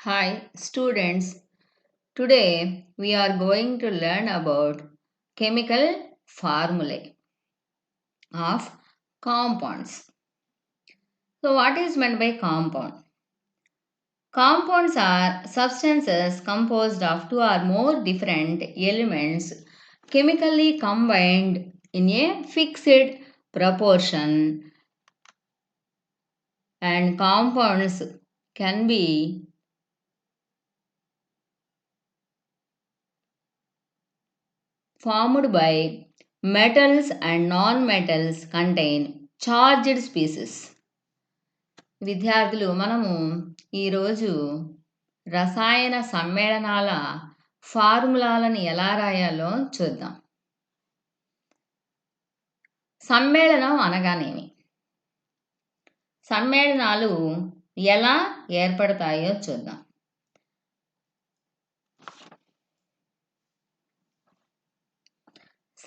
Hi, students. Today we are going to learn about chemical formulae of compounds. So, what is meant by compound? Compounds are substances composed of two or more different elements chemically combined in a fixed proportion, and compounds can be formed by metals and non-metals contain charged species. విద్యార్థులు మనము ఈరోజు రసాయన సమ్మేళనాల ఫార్ములాలను ఎలా రాయాలో చూద్దాం. సమ్మేళనం అనగానేమి, సమ్మేళనాలు ఎలా ఏర్పడతాయో చూద్దాం.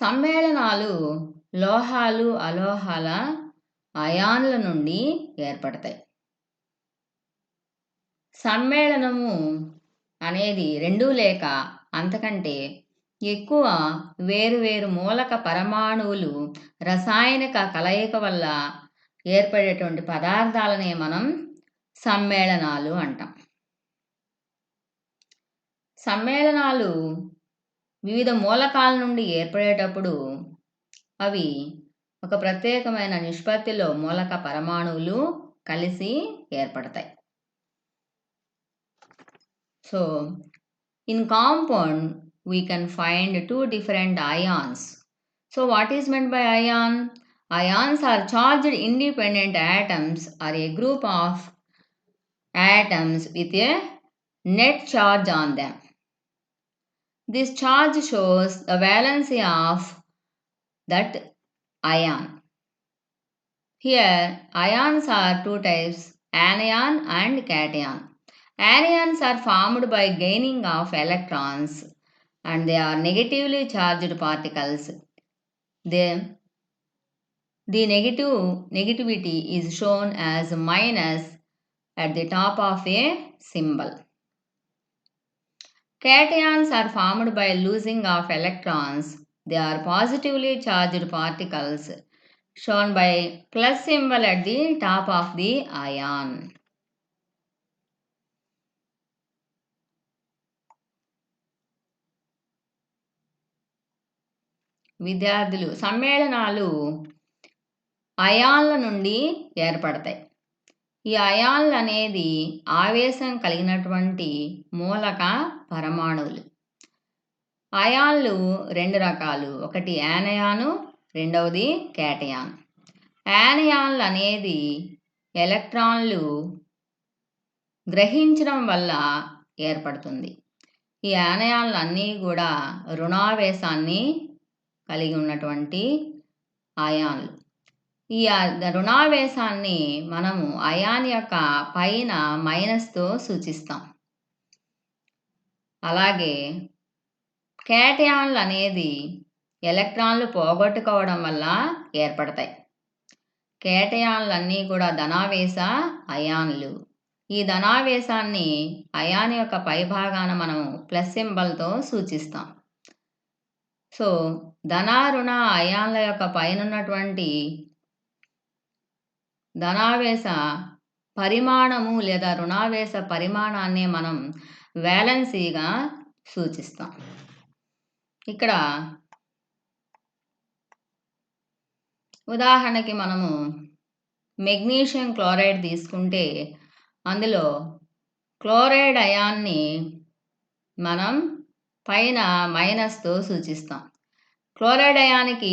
సమ్మేళనాలు లోహాలు అలోహాల అయాన్ల నుండి ఏర్పడతాయి. సమ్మేళనము అనేది రెండు లేక అంతకంటే ఎక్కువ వేరువేరు మూలక పరమాణువులు రసాయనిక కలయిక వల్ల ఏర్పడేటువంటి పదార్థాలనే మనం సమ్మేళనాలు అంటాం. సమ్మేళనాలు వివిధ మూలకాల నుండి ఏర్పడేటప్పుడు అవి ఒక ప్రత్యేకమైన నిష్పత్తిలో మూలక పరమాణువులు కలిసి ఏర్పడతాయి. So in compound we can find two different ions. So what is meant by ion? Ions are charged independent atoms or a group of atoms with a net charge on them. This charge shows the valency of that ion. Here ions are two types, anion and cation. Anions are formed by gaining of electrons and they are negatively charged particles. The negativity is shown as minus at the top of a symbol. Cations are formed by losing of electrons. They are positively charged particles shown by plus symbol at the top of the ion. విద్యార్థులు, సమ్మేళనాలు అయాన్ల నుండి ఏర్పడతాయి. ఈ అయాన్లు అనేది ఆవేశం కలిగినటువంటి మూలక పరమాణువులు. అయాన్లు రెండు రకాలు, ఒకటి యానయాను, రెండవది కేటయాన్. యానయాన్లు అనేది ఎలక్ట్రాన్లు గ్రహించడం వల్ల ఏర్పడుతుంది. ఈ యానయాన్లు అన్నీ కూడా రుణావేశాన్ని కలిగి ఉన్నటువంటి అయాన్లు. ఈ రుణావేశాన్ని మనము అయాన్ యొక్క పైన మైనస్తో సూచిస్తాం. అలాగే కేటయాన్లు అనేది ఎలక్ట్రాన్లు పోగొట్టుకోవడం వల్ల ఏర్పడతాయి. కేటయాన్లు అన్నీ కూడా ధనావేశ అయాన్లు. ఈ ధనావేశాన్ని అయాన్ యొక్క పై భాగాన మనం ప్లస్ సింబల్తో సూచిస్తాం. సో ధనారుణ అయాన్ల యొక్క పైన ఉన్నటువంటి ధనావేశ పరిమాణము లేదా రుణావేశ పరిమాణాన్ని మనం వ్యాలెన్సీగా సూచిస్తాం. ఇక్కడ ఉదాహరణకి మనము మెగ్నీషియం క్లోరైడ్ తీసుకుంటే అందులో క్లోరైడ్ అయాన్ని మనం పైన మైనస్తో సూచిస్తాం. క్లోరైడ్ అయానికి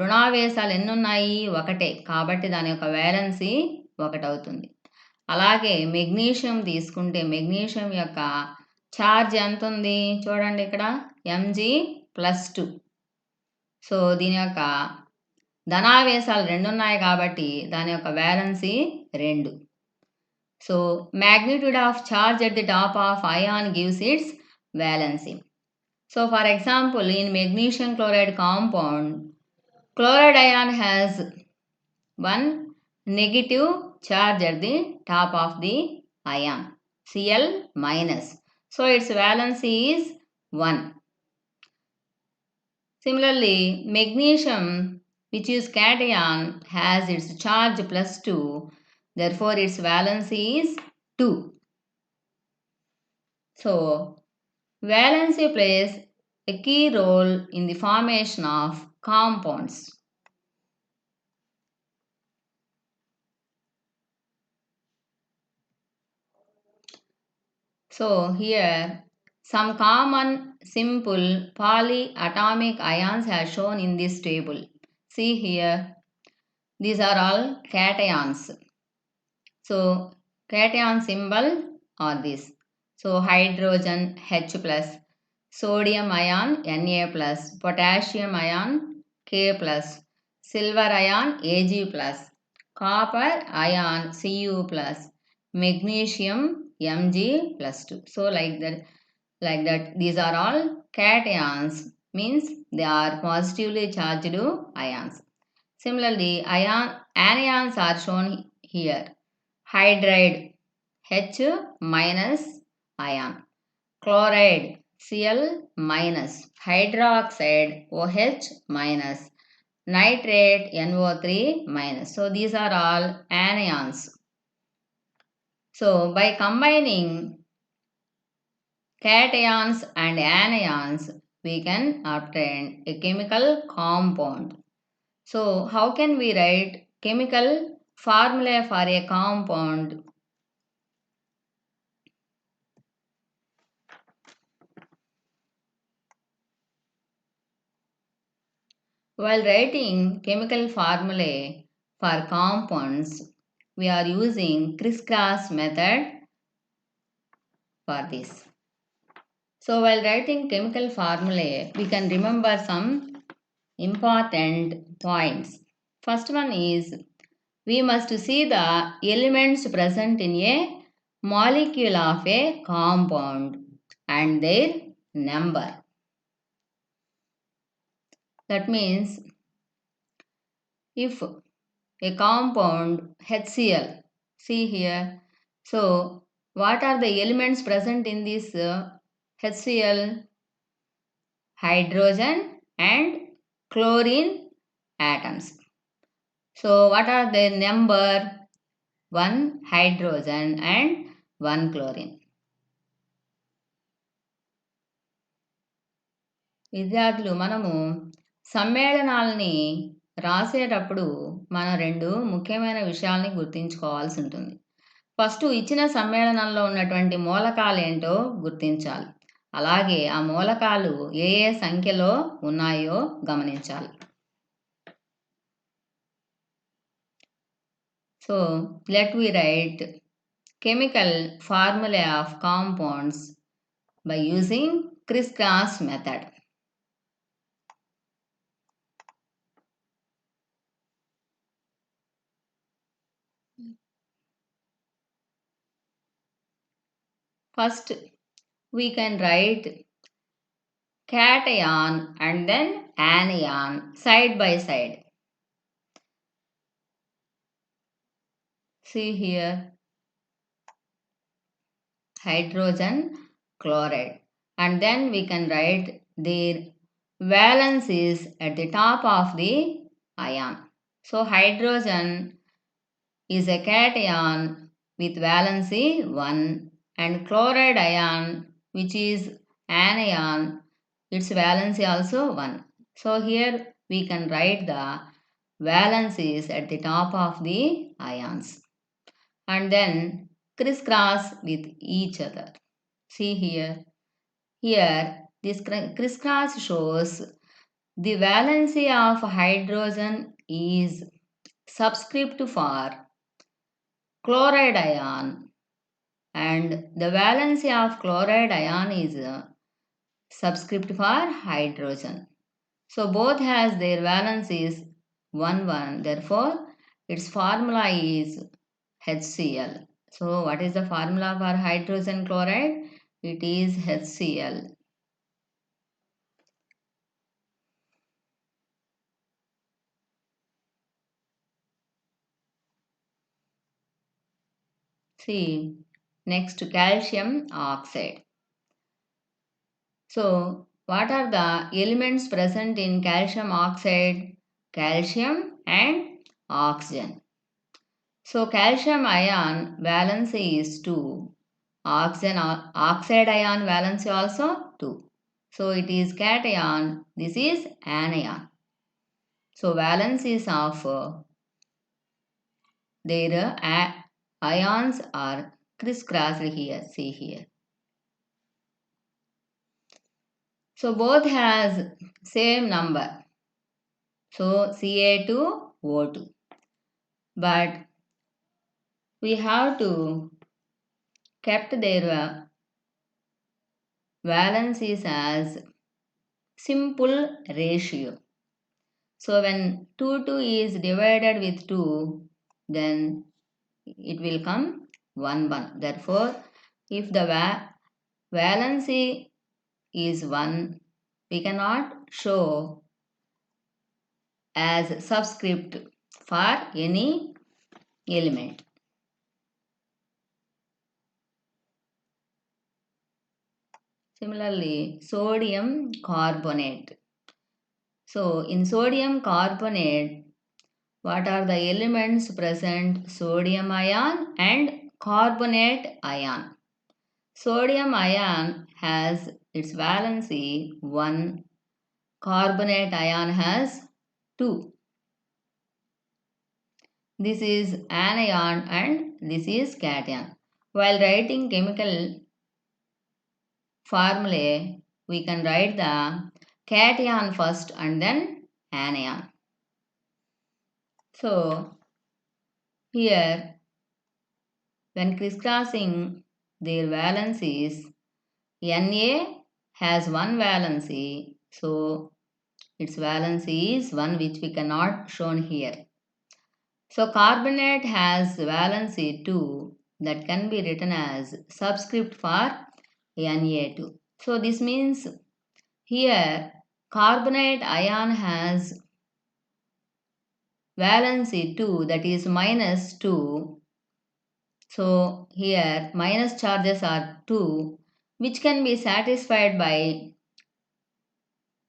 రుణావేశాలు ఎన్నున్నాయి? ఒకటే, కాబట్టి దాని యొక్క వ్యాలెన్సీ ఒకటి అవుతుంది. అలాగే మెగ్నీషియం తీసుకుంటే మెగ్నీషియం యొక్క ఛార్జ్ ఎంత ఉంది చూడండి, ఇక్కడ Mg+2. సో దీని యొక్క ధనావేశాలు రెండు ఉన్నాయి కాబట్టి దాని యొక్క valency 2. So magnitude of charge at the top of ion gives its valency. So for example, in magnesium chloride compound, chloride ion has one negative charge at the top of the ion, Cl minus. So its valency is 1. Similarly, magnesium, which is cation, has its charge plus 2, therefore its valency is 2. So, valency plays a key role in the formation of compounds. So, here some common simple polyatomic ions are shown in this table. See here, these are all cations. So, cation symbol are this. So, hydrogen H plus, sodium ion Na plus, potassium ion K plus, silver ion Ag plus, copper ion Cu plus, magnesium Mg plus 2. So, like that these are all cations, means they are positively charged ions. Similarly, anions are shown here. Hydride H minus ion, chloride Cl minus, hydroxide OH minus, nitrate NO3 minus. So these are all anions. So by combining cations and anions, we can obtain a chemical compound. So how can we write chemical formula for a compound? While writing chemical formulae for compounds, we are using crisscross method for this. So while writing chemical formulae, we can remember some important points. First one is we must see the elements present in a molecule of a compound and their number. That means if a compound HCl, see here, so what are the elements present in this HCl? Hydrogen and chlorine atoms. So what are their number? 1 hydrogen and 1 chlorine. విద్యార్థులు మనము సమ్మేళనాల్ని రాసేటప్పుడు మనం రెండు ముఖ్యమైన విషయాల్ని గుర్తుంచుకోవాల్సి ఉంటుంది. First ఇచ్చిన సమ్మేళనంలో ఉన్నటువంటి మూలకాలు ఏంటో గుర్తించాలి. అలాగే ఆ మూలకాలు ఏ ఏ సంఖ్యలో ఉన్నాయో గమనించాలి. So let we write chemical formula of compounds by using crisscross method. First, we can write cation and then anion side by side. See here, hydrogen, chloride, and then we can write their valencies at the top of the ion. So hydrogen is a cation with valency 1 and chloride ion, which is anion, its valency also 1. So here we can write the valencies at the top of the ions and then crisscross with each other. See here, this crisscross shows the valency of hydrogen is subscript for chloride ion and the valency of chloride ion is subscript for hydrogen. So both has their valencies 1 1, therefore its formula is HCl. So what is the formula for hydrogen chloride? It is HCl. See, next calcium oxide. So, what are the elements present in calcium oxide? Calcium and oxygen. So, calcium ion valency is 2. Oxide ion valency also 2. So, it is cation. This is anion. So, valencies of their ions are crisscrossed here. See here. So, both has same number. So, Ca2O2. But we have to kept their valencies as simple ratio. So when 2 is divided with 2, then it will come 1 1. Therefore, if the valency is 1, we cannot show as subscript for any element. Similarly, sodium carbonate. So in sodium carbonate, what are the elements present? Sodium ion and carbonate ion. Sodium ion has its valency 1, carbonate ion has 2. This is anion and this is cation. While writing chemical formulae, we can write the cation first and then anion. So, here when crisscrossing their valencies, Na has one valency, so its valency is 1 which we cannot shown here. So carbonate has valency 2 that can be written as subscript for Na2. So this means here carbonate ion has valency 2 that is minus 2. So here minus charges are 2 which can be satisfied by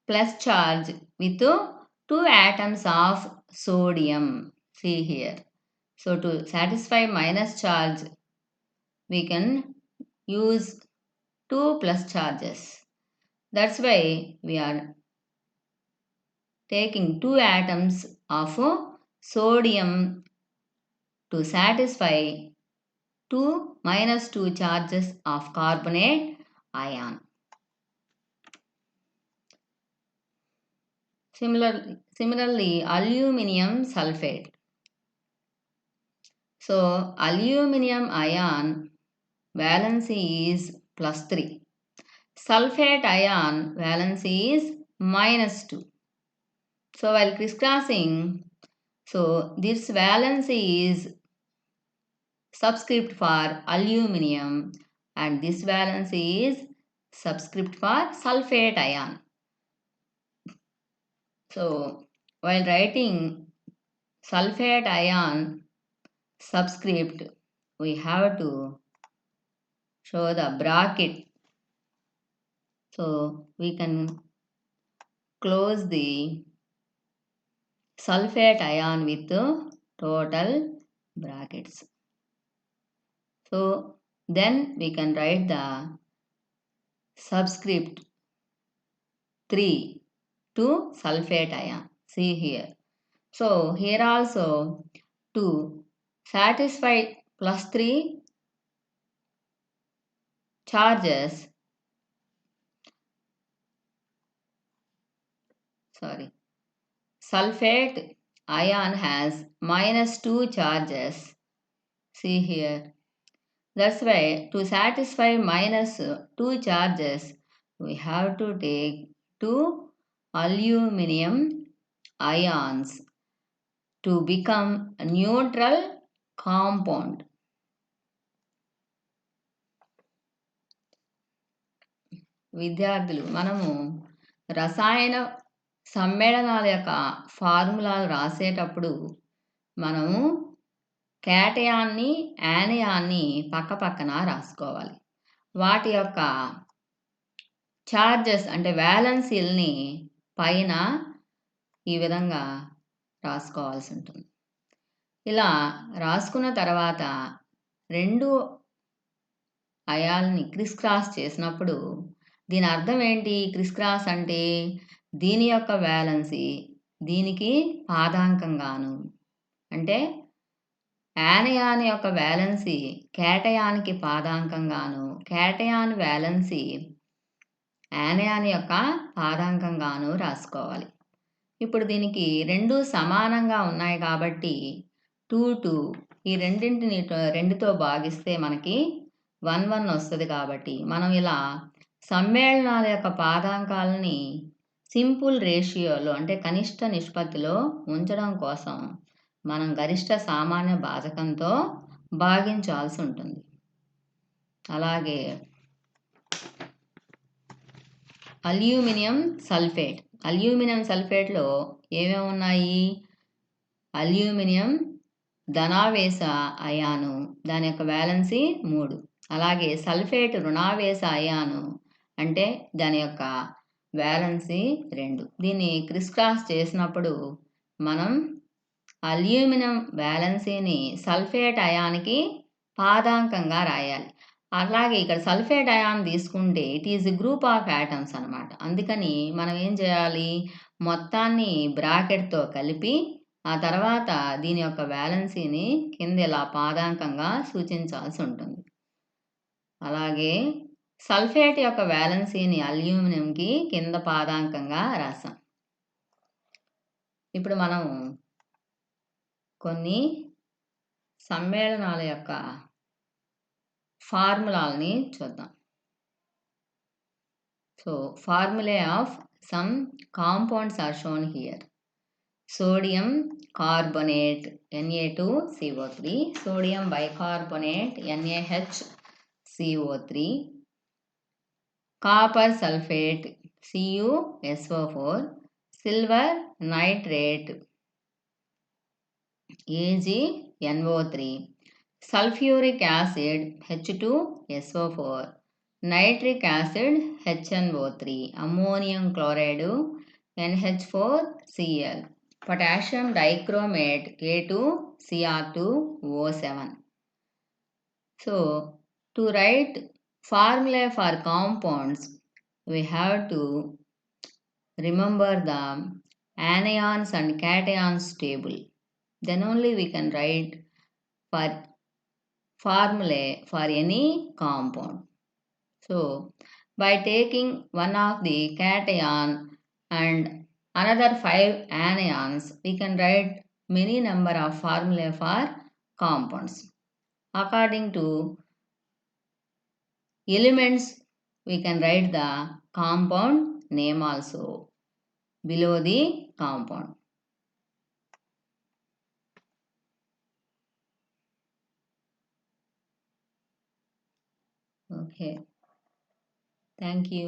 plus charge with 2 atoms of sodium. See here. So to satisfy minus charge, we can use 2 plus charges. That's why we are taking 2 atoms of sodium to satisfy 2 minus 2 charges of carbonate ion. Similarly, aluminium sulfate. So, aluminium ion valency is plus 3. Sulfate ion valency is minus 2. So, while crisscrossing, so this valency is subscript for aluminium and this valency is subscript for sulfate ion. So, while writing sulfate ion subscript, we have to show the bracket. So, we can close the sulfate ion with the total brackets. So, then we can write the subscript 3 to sulfate ion. See here. So, here also to satisfy plus 3 charges, sulfate ion has minus 2 charges. See here. That's why to satisfy minus 2 charges, we have to take 2 aluminium ions to become a neutral compound. విద్యార్థులు మనము రసాయన సమ్మేళనాల యొక్క ఫార్ములాలు రాసేటప్పుడు మనము కేటయాన్ని యానయాన్ని పక్క పక్కన రాసుకోవాలి. వాటి యొక్క చార్జెస్ అంటే వ్యాలెన్సీల్ని పైన ఈ విధంగా రాసుకోవాల్సి ఉంటుంది. ఇలా రాసుకున్న తర్వాత రెండు అయాల్ని క్రిస్ క్రాస్ చేసినప్పుడు దీని అర్థం ఏంటి? క్రిస్ క్రాస్ అంటే దీని యొక్క వ్యాలెన్సీ దీనికి పాదాంకంగాను, అంటే యానయాన్ యొక్క వ్యాలెన్సీ కేటయానికి పాదాంకంగాను, కేటయాన్ వ్యాలెన్సీ యానయాన్ యొక్క పాదాంకంగాను రాసుకోవాలి. ఇప్పుడు దీనికి రెండు సమానంగా ఉన్నాయి కాబట్టి 2 ఈ రెండింటిని 2తో భాగిస్తే మనకి 1 వస్తుంది. కాబట్టి మనం ఇలా సమ్మేళనాల యొక్క పాదాంకాలని సింపుల్ రేషియోలో అంటే కనిష్ట నిష్పత్తిలో ఉంచడం కోసం మనం గరిష్ట సామాన్య భాజకంతో భాగించాల్సి ఉంటుంది. అలాగే అల్యూమినియం సల్ఫేట్లో ఏమేమి ఉన్నాయి? అల్యూమినియం ధనావేశ అయాను, దాని యొక్క వ్యాలెన్సీ 3. అలాగే సల్ఫేట్ రుణావేశ అయాను అంటే దాని యొక్క వ్యాలెన్సీ 2. దీన్ని క్రిస్ క్రాస్ చేసినప్పుడు మనం అల్యూమినియం వ్యాలెన్సీని సల్ఫేట్ అయానికి పాదాంకంగా రాయాలి. అలాగే ఇక్కడ సల్ఫేట్ అయాన్ తీసుకుంటే it is group of atoms అనమాట. అందుకని మనం ఏం చేయాలి? మొత్తాన్ని బ్రాకెట్తో కలిపి ఆ తర్వాత దీని యొక్క వ్యాలెన్సీని కింద ఇలా పాదాంకంగా సూచించాల్సి ఉంటుంది. అలాగే సల్ఫేట్ యొక్క వ్యాలెన్సీని అల్యూమినియంకి కింద పాదాంకంగా రాసాం. ఇప్పుడు మనం కొన్ని సమ్మేళనాల యొక్క ఫార్ములాలని చూద్దాం. సో formula of some compounds are shown here. Sodium carbonate Na2CO3, sodium bicarbonate NaHCO3, copper sulphate CuSO4, silver nitrate AgNO3, sulphuric acid H2SO4, nitric acid HNO3, ammonium chloride NH4Cl, potassium dichromate K2Cr2O7. So to write formula for compounds we have to remember the anions and cations table. Then only we can write for formula for any compound. So by taking one of the cation and another 5 anions, we can write many number of formula for compounds. According to elements, we can write the compound name also below the compound. Okay. Thank you.